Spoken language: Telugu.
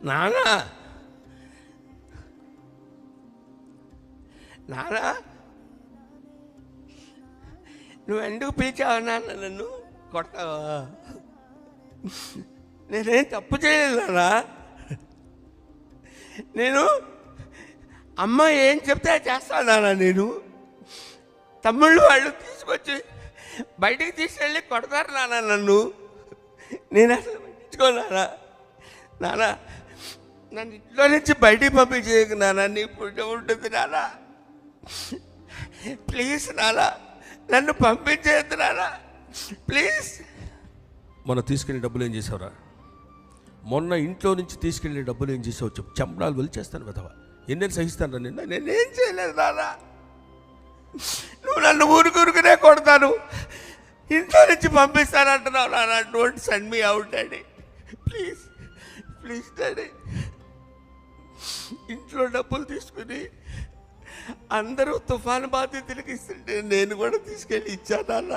నానా నానా నువ్వు ఎందుకు పిలిచావు నాన్న? నన్ను కొడతావా? నేనేం తప్పు చేయలేదు నాన్న. నేను అమ్మ ఏం చెప్తే చేస్తాను నాన్న. నేను తమ్ముళ్ళు వాళ్ళు తీసుకొచ్చి బయటికి తీసుకెళ్ళి కొడతారు నాన్న నన్ను. నేను అసలు పట్టించుకోనానా. నాన్న నన్ను ఇంట్లో నుంచి బయటికి పంపించేయకు నాన్న. నీ పుణ్యం ఉంటుంది నాన్న. ప్లీజ్ నాన్న నన్ను పంపించేయద్దు నాన్న, ప్లీజ్. మొన్న తీసుకెళ్ళిన డబ్బులు ఏం చేసావురా? మొన్న ఇంట్లో నుంచి తీసుకెళ్ళిన డబ్బులు ఏం చేసావు చెప్పు. చంపడాలు వెలిచేస్తాను విధవా. ఎన్నెన్ని సహిస్తాను నిన్న. నేనేం చేయలేదు నాన్న. నువ్వు నన్ను ఊరుకునే కొడతాను, ఇంట్లో నుంచి పంపిస్తానంటున్నావు నాన్న. Don't send me out daddy, please please daddy. ఇంట్లో డబ్బులు తీసుకుని అందరూ తుఫాను బాధితులకి ఇస్తుంటే నేను కూడా తీసుకెళ్ళి ఇచ్చాను నాన్న.